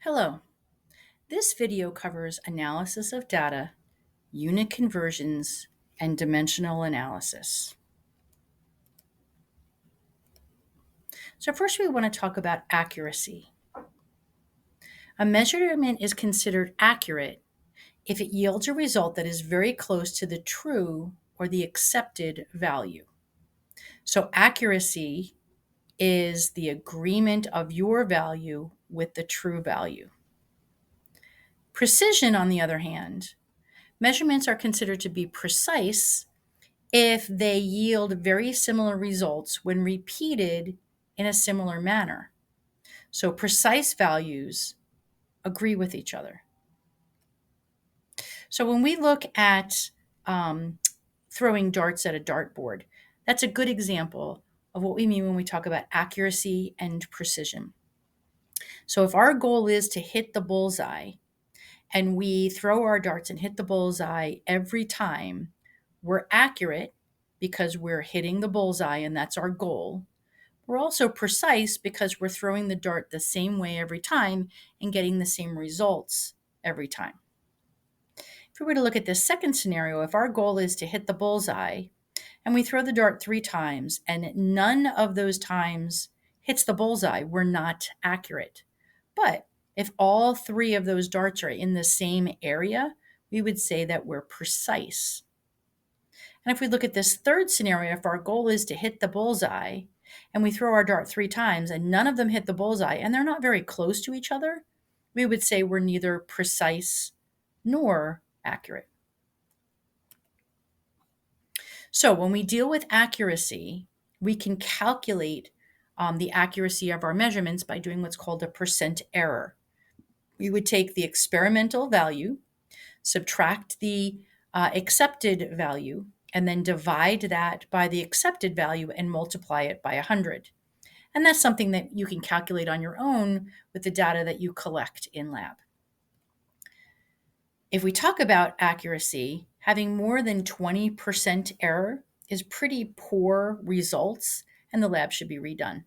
Hello. This video covers analysis of data, unit conversions, and dimensional analysis. So first we want to talk about accuracy. A measurement is considered accurate if it yields a result that is very close to the true or the accepted value. So accuracy is the agreement of your value with the true value. Precision, on the other hand, measurements are considered to be precise if they yield very similar results when repeated in a similar manner. So precise values agree with each other. So when we look at throwing darts at a dartboard, that's a good example of what we mean when we talk about accuracy and precision. So if our goal is to hit the bullseye and we throw our darts and hit the bullseye every time, we're accurate because we're hitting the bullseye and that's our goal. We're also precise because we're throwing the dart the same way every time and getting the same results every time. If we were to look at this second scenario, if our goal is to hit the bullseye and we throw the dart 3 times and none of those times hits the bullseye, we're not accurate. But if all 3 of those darts are in the same area, we would say that we're precise. And if we look at this third scenario, if our goal is to hit the bullseye and we throw our dart 3 times and none of them hit the bullseye and they're not very close to each other, we would say we're neither precise nor accurate. So when we deal with accuracy, we can calculate the accuracy of our measurements by doing what's called a percent error. We would take the experimental value, subtract the accepted value, and then divide that by the accepted value and multiply it by 100. And that's something that you can calculate on your own with the data that you collect in lab. If we talk about accuracy, having more than 20% error is pretty poor results, and the lab should be redone.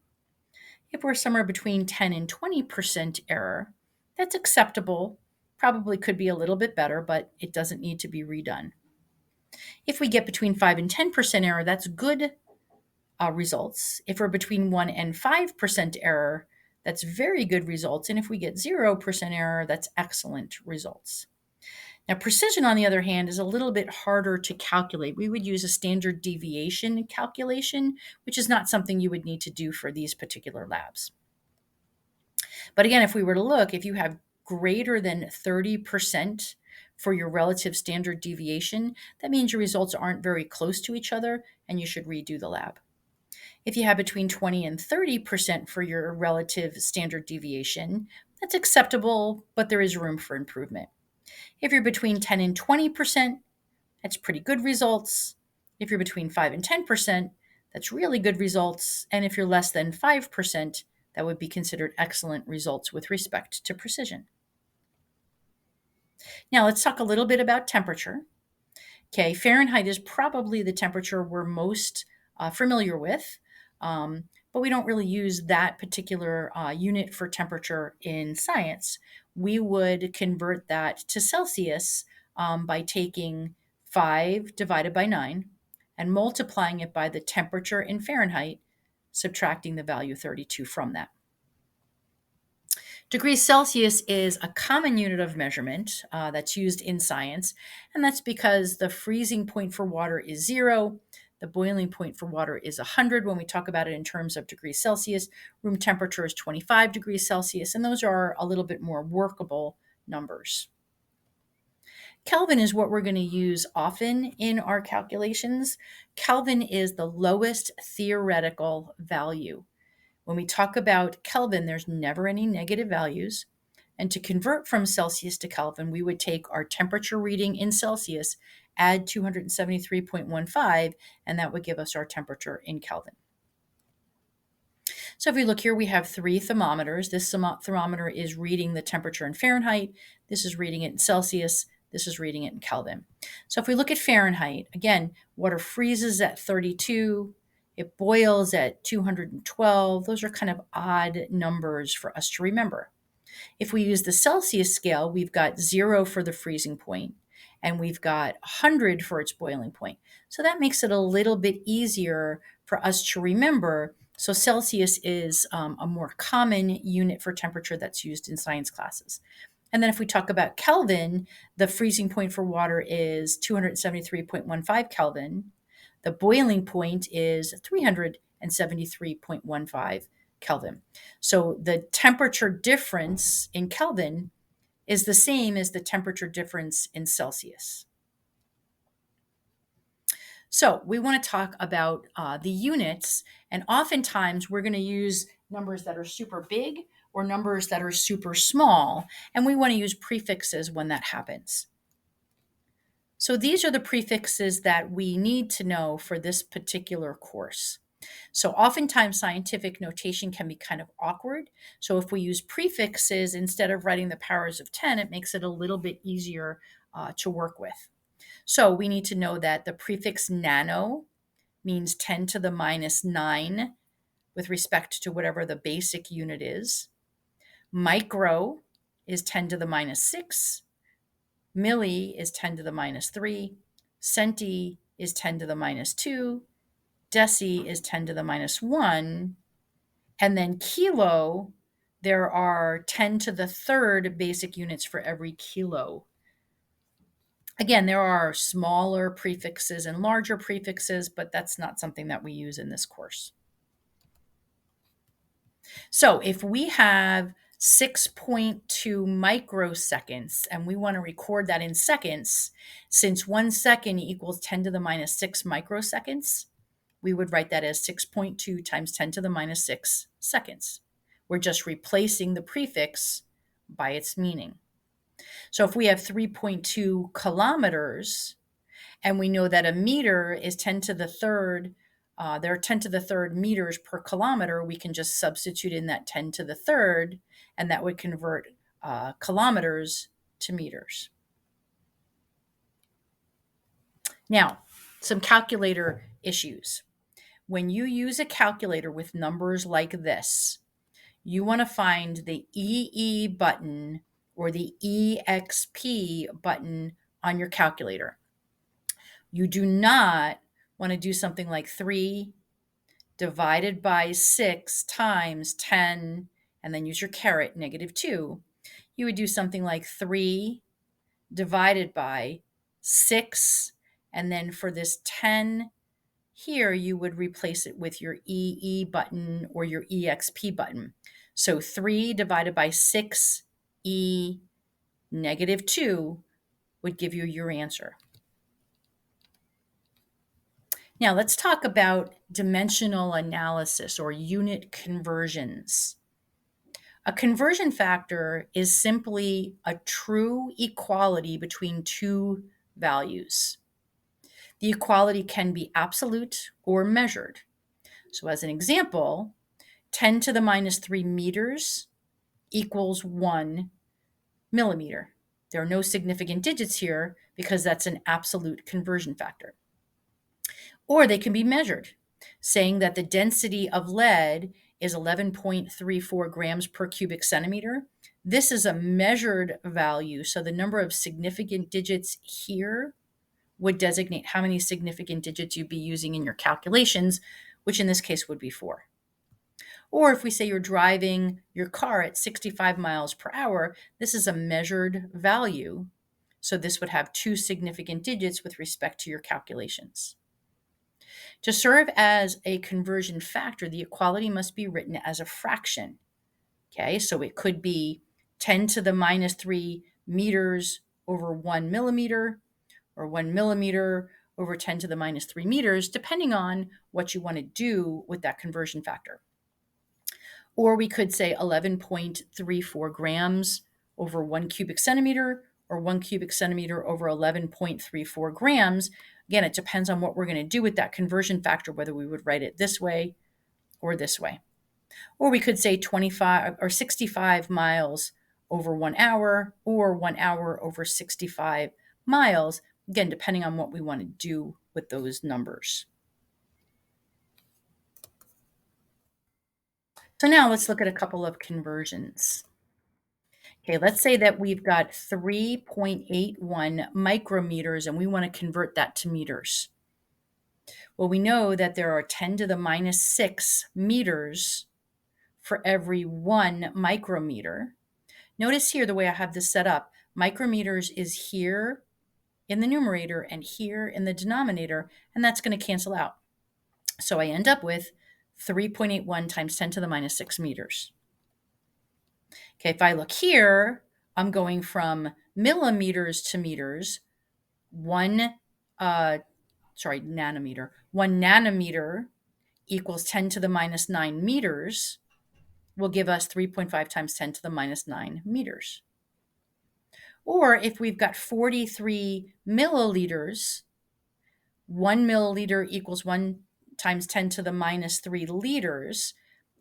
If we're somewhere between 10 and 20% error, that's acceptable, probably could be a little bit better, but it doesn't need to be redone. If we get between 5 and 10% error, that's good results. If we're between 1 and 5% error, that's very good results. And if we get 0% error, that's excellent results. Now, precision, on the other hand, is a little bit harder to calculate. We would use a standard deviation calculation, which is not something you would need to do for these particular labs. But again, if we were to look, if you have greater than 30% for your relative standard deviation, that means your results aren't very close to each other and you should redo the lab. If you have between 20 and 30% for your relative standard deviation, that's acceptable, but there is room for improvement. If you're between 10 and 20%, that's pretty good results. If you're between 5 and 10%, that's really good results. And if you're less than 5%, that would be considered excellent results with respect to precision. Now let's talk a little bit about temperature. Okay, Fahrenheit is probably the temperature we're most familiar with, but we don't really use that particular unit for temperature in science. We would convert that to Celsius by taking 5 divided by 9 and multiplying it by the temperature in Fahrenheit, subtracting the value 32 from that. Degrees Celsius is a common unit of measurement that's used in science, and that's because the freezing point for water is 0, the boiling point for water is 100 when we talk about it in terms of degrees Celsius. Room temperature is 25 degrees Celsius, and those are a little bit more workable numbers. Kelvin is what we're going to use often in our calculations. Kelvin is the lowest theoretical value. When we talk about Kelvin, there's never any negative values. And to convert from Celsius to Kelvin, we would take our temperature reading in Celsius, add 273.15, and that would give us our temperature in Kelvin. So if we look here, we have 3 thermometers. This thermometer is reading the temperature in Fahrenheit. This is reading it in Celsius. This is reading it in Kelvin. So if we look at Fahrenheit, again, water freezes at 32. It boils at 212. Those are kind of odd numbers for us to remember. If we use the Celsius scale, we've got 0 for the freezing point and we've got 100 for its boiling point. So that makes it a little bit easier for us to remember. So Celsius is a more common unit for temperature that's used in science classes. And then if we talk about Kelvin, the freezing point for water is 273.15 Kelvin. The boiling point is 373.15 Kelvin. So the temperature difference in Kelvin is the same as the temperature difference in Celsius. So we want to talk about the units, and oftentimes we're going to use numbers that are super big or numbers that are super small, and we want to use prefixes when that happens. So these are the prefixes that we need to know for this particular course. So oftentimes scientific notation can be kind of awkward. So if we use prefixes instead of writing the powers of 10, it makes it a little bit easier to work with. So we need to know that the prefix nano means 10 to the minus 9 with respect to whatever the basic unit is. Micro is 10 to the minus 6. Milli is 10 to the minus 3. Centi is 10 to the minus 2. Deci is 10 to the minus 1. And then kilo, there are 10 to the third basic units for every kilo. Again, there are smaller prefixes and larger prefixes, but that's not something that we use in this course. So if we have 6.2 microseconds and we want to record that in seconds, since 1 second equals 10 to the minus 6 microseconds, we would write that as 6.2 times 10 to the minus 6 seconds. We're just replacing the prefix by its meaning. So if we have 3.2 kilometers, and we know that a meter is 10 to the third, there are 10 to the third meters per kilometer, we can just substitute in that 10 to the third, and that would convert kilometers to meters. Now, some calculator issues. When you use a calculator with numbers like this, you want to find the EE button or the EXP button on your calculator. You do not want to do something like 3 divided by 6 times 10, and then use your caret, -2. You would do something like 3 divided by 6, and then for this 10 here, you would replace it with your EE button or your EXP button. So 3 divided by 6E -2 would give you your answer. Now let's talk about dimensional analysis or unit conversions. A conversion factor is simply a true equality between two values. The equality can be absolute or measured. So as an example, 10 to the minus 3 meters equals 1 millimeter. There are no significant digits here because that's an absolute conversion factor. Or they can be measured, saying that the density of lead is 11.34 grams per cubic centimeter. This is a measured value, so the number of significant digits here would designate how many significant digits you'd be using in your calculations, which in this case would be 4. Or if we say you're driving your car at 65 miles per hour, this is a measured value. So this would have 2 significant digits with respect to your calculations. To serve as a conversion factor, the equality must be written as a fraction. Okay, so it could be 10 to the minus 3 meters over 1 millimeter, or 1 millimeter over 10 to the minus 3 meters, depending on what you want to do with that conversion factor. Or we could say 11.34 grams over 1 cubic centimeter, or 1 cubic centimeter over 11.34 grams. Again, it depends on what we're going to do with that conversion factor, whether we would write it this way or this way. Or we could say 25 or 65 miles over 1 hour, or 1 hour over 65 miles, again, depending on what we want to do with those numbers. So now let's look at a couple of conversions. Okay, let's say that we've got 3.81 micrometers and we want to convert that to meters. Well, we know that there are 10 to the minus 6 meters for every 1 micrometer. Notice here the way I have this set up, micrometers is here in the numerator and here in the denominator, and that's going to cancel out. So I end up with 3.81 times 10 to the minus 6 meters. Okay, if I look here, I'm going from millimeters to meters. Nanometer. 1 nanometer equals 10 to the minus 9 meters will give us 3.5 times 10 to the minus 9 meters. Or if we've got 43 milliliters, 1 milliliter equals 1 times 10 to the minus 3 liters.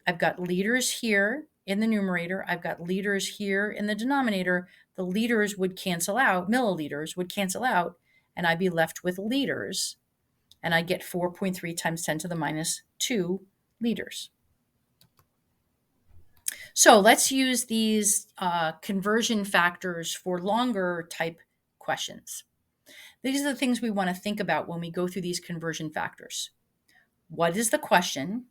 I've got liters here in the numerator. I've got liters here in the denominator. The liters would cancel out, milliliters would cancel out, and I'd be left with liters. And I get 4.3 times 10 to the minus 2 liters. So let's use these conversion factors for longer type questions. These are the things we want to think about when we go through these conversion factors. What is the question?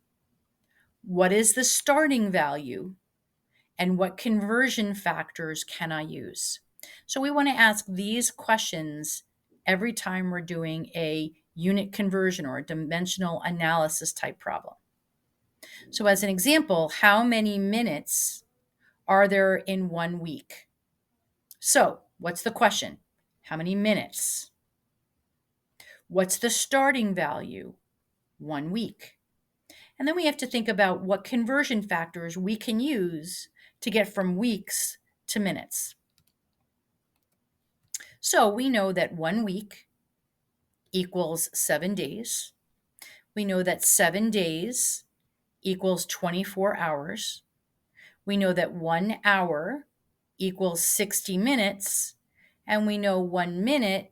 What is the starting value? And what conversion factors can I use? So we want to ask these questions every time we're doing a unit conversion or a dimensional analysis type problem. So as an example, how many minutes are there in 1 week? So what's the question? How many minutes? What's the starting value? 1 week. And then we have to think about what conversion factors we can use to get from weeks to minutes. So we know that 1 week equals 7 days. We know that 7 days equals 24 hours. We know that 1 hour equals 60 minutes. And we know 1 minute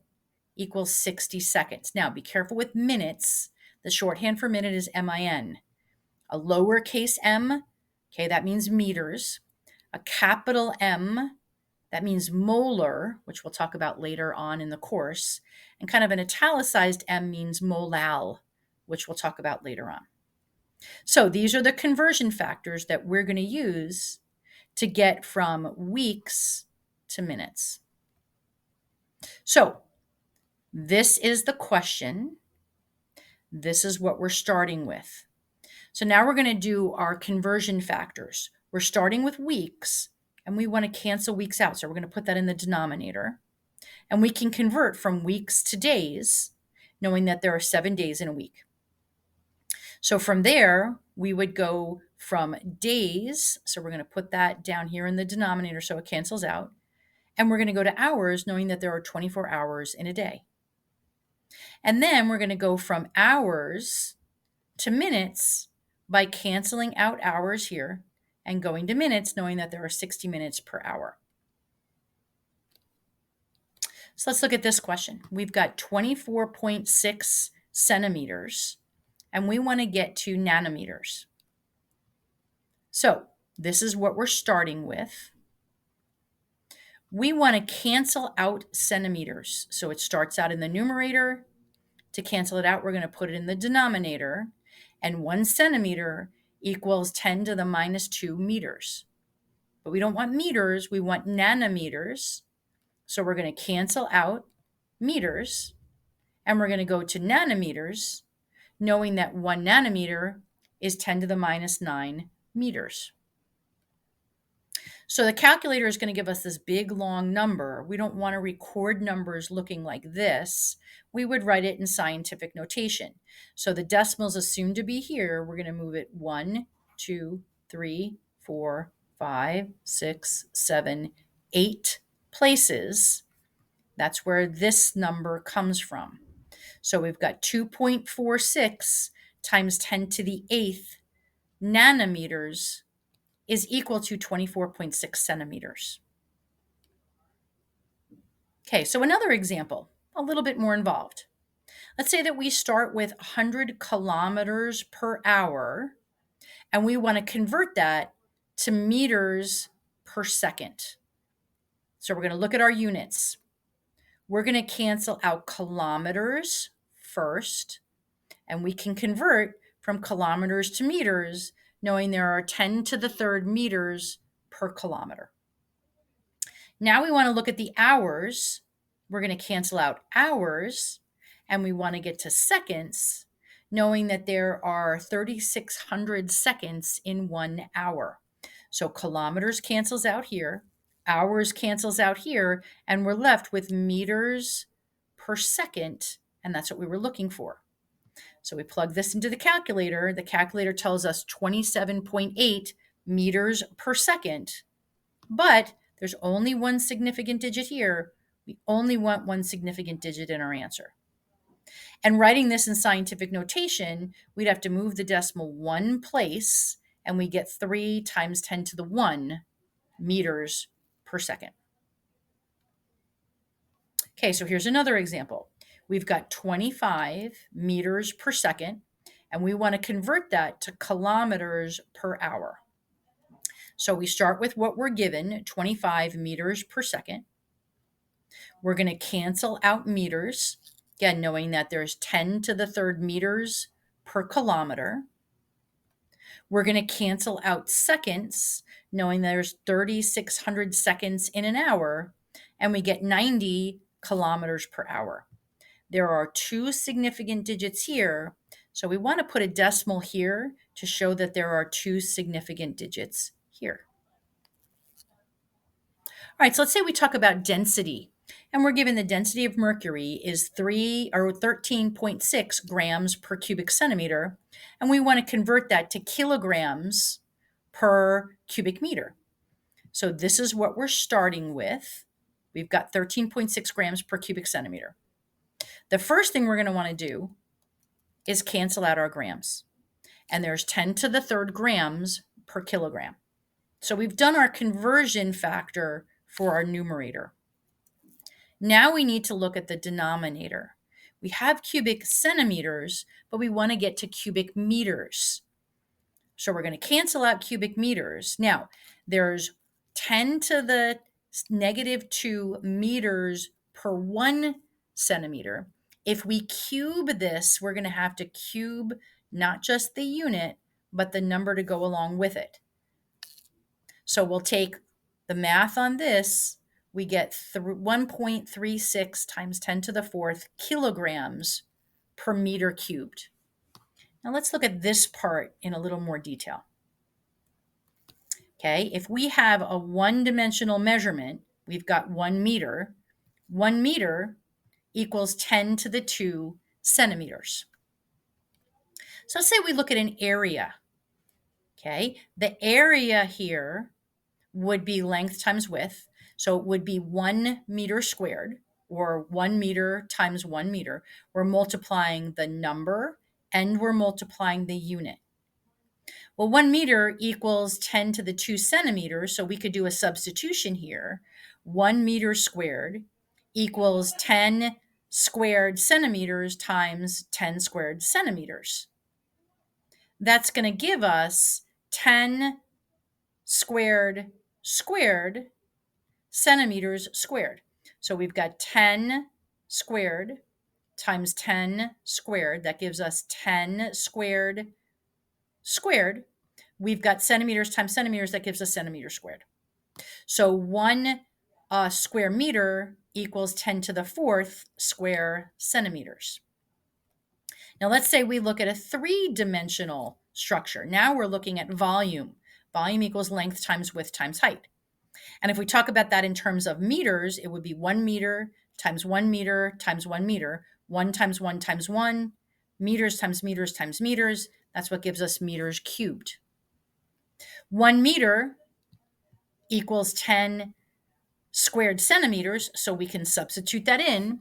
equals 60 seconds. Now, be careful with minutes. The shorthand for minute is MIN. A lowercase m, okay, that means meters. A capital M, that means molar, which we'll talk about later on in the course. And kind of an italicized M means molal, which we'll talk about later on. So these are the conversion factors that we're going to use to get from weeks to minutes. So this is the question. This is what we're starting with. So now we're going to do our conversion factors. We're starting with weeks, and we want to cancel weeks out. So we're going to put that in the denominator. And we can convert from weeks to days, knowing that there are 7 days in a week. So from there, we would go from days. So we're going to put that down here in the denominator so it cancels out. And we're going to go to hours, knowing that there are 24 hours in a day. And then we're going to go from hours to minutes by canceling out hours here and going to minutes, knowing that there are 60 minutes per hour. So let's look at this question. We've got 24.6 centimeters, and we want to get to nanometers. So this is what we're starting with. We want to cancel out centimeters. So it starts out in the numerator. To cancel it out, we're going to put it in the denominator. And 1 centimeter equals 10 to the minus 2 meters. But we don't want meters, we want nanometers. So we're going to cancel out meters, and we're going to go to nanometers, knowing that 1 nanometer is 10 to the minus 9 meters. So the calculator is going to give us this big, long number. We don't want to record numbers looking like this. We would write it in scientific notation. So the decimals assumed to be here. We're going to move it 1, 2, 3, 4, 5, 6, 7, 8 places. That's where this number comes from. So we've got 2.46 times 10 to the 8th nanometers is equal to 24.6 centimeters. Okay, so another example, a little bit more involved. Let's say that we start with 100 kilometers per hour, and we want to convert that to meters per second. So we're going to look at our units. We're going to cancel out kilometers first, and we can convert from kilometers to meters, knowing there are 10 to the third meters per kilometer. Now we want to look at the hours. We're going to cancel out hours, and we want to get to seconds, knowing that there are 3,600 seconds in 1 hour. So kilometers cancels out here, hours cancels out here, and we're left with meters per second, and that's what we were looking for. So we plug this into the calculator. The calculator tells us 27.8 meters per second, but there's only one significant digit here. We only want one significant digit in our answer. And writing this in scientific notation, we'd have to move the decimal one place, and we get 3 times 10 to the 1 meters per second. Okay, so here's another example. We've got 25 meters per second, and we want to convert that to kilometers per hour. So we start with what we're given, 25 meters per second. We're going to cancel out meters, again, knowing that there's 10 to the third meters per kilometer. We're going to cancel out seconds, knowing there's 3,600 seconds in an hour, and we get 90 kilometers per hour. There are 2 significant digits here, so we want to put a decimal here to show that there are 2 significant digits here. All right, so let's say we talk about density, and we're given the density of mercury is 13.6 grams per cubic centimeter, and we want to convert that to kilograms per cubic meter. So this is what we're starting with. We've got 13.6 grams per cubic centimeter. The first thing we're going to want to do is cancel out our grams, and there's 10 to the third grams per kilogram. So we've done our conversion factor for our numerator. Now we need to look at the denominator. We have cubic centimeters, but we want to get to cubic meters. So we're going to cancel out cubic meters. Now, there's 10 to the negative 2 meters per 1 centimeter. If we cube this, we're going to have to cube not just the unit, but the number to go along with it. So we'll take the math on this. We get 1.36 times 10 to the fourth kilograms per meter cubed. Now let's look at this part in a little more detail. Okay, if we have a one-dimensional measurement, we've got 1 meter. 1 meter equals 10 to the 2 centimeters. So let's say we look at an area. Okay, the area here would be length times width. So it would be 1 meter squared, or 1 meter times 1 meter. We're multiplying the number and we're multiplying the unit. Well, 1 meter equals 10 to the 2 centimeters, so we could do a substitution here. 1 meter squared equals 10 squared centimeters times 10 squared centimeters. That's going to give us 10 squared centimeters squared. So we've got 10 squared times 10 squared. That gives us 10 squared. We've got centimeters times centimeters. That gives us centimeter squared. So 1 square meter equals 10 to the fourth square centimeters. Now let's say we look at a 3-dimensional structure. Now we're looking at volume. Volume equals length times width times height. And if we talk about that in terms of meters, it would be 1 meter times 1 meter times 1 meter, 1 times 1 times 1, meters times meters times meters. That's what gives us meters cubed. 1 meter equals 10 squared centimeters, so we can substitute that in.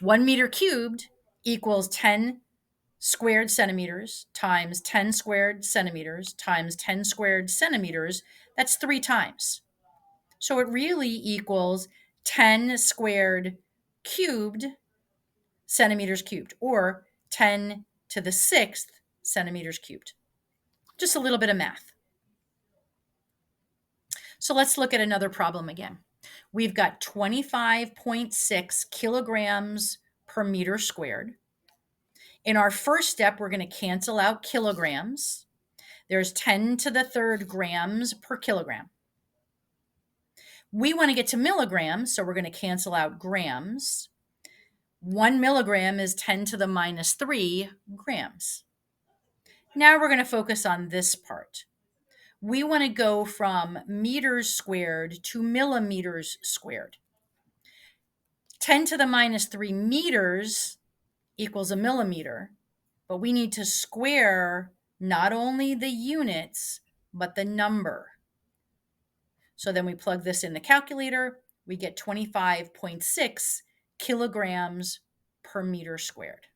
1 meter cubed equals 10 squared centimeters times 10 squared centimeters times 10 squared centimeters. That's 3 times. So it really equals 10 squared cubed centimeters cubed, or 10 to the 6th centimeters cubed. Just a little bit of math. So let's look at another problem again. We've got 25.6 kilograms per meter squared. In our first step, we're going to cancel out kilograms. There's 10 to the third grams per kilogram. We want to get to milligrams, so we're going to cancel out grams. 1 milligram is 10 to the minus 3 grams. Now we're going to focus on this part. We want to go from meters squared to millimeters squared. 10 to the minus 3 meters equals a millimeter, but we need to square not only the units, but the number. So then we plug this in the calculator, we get 25.6 kilograms per meter squared.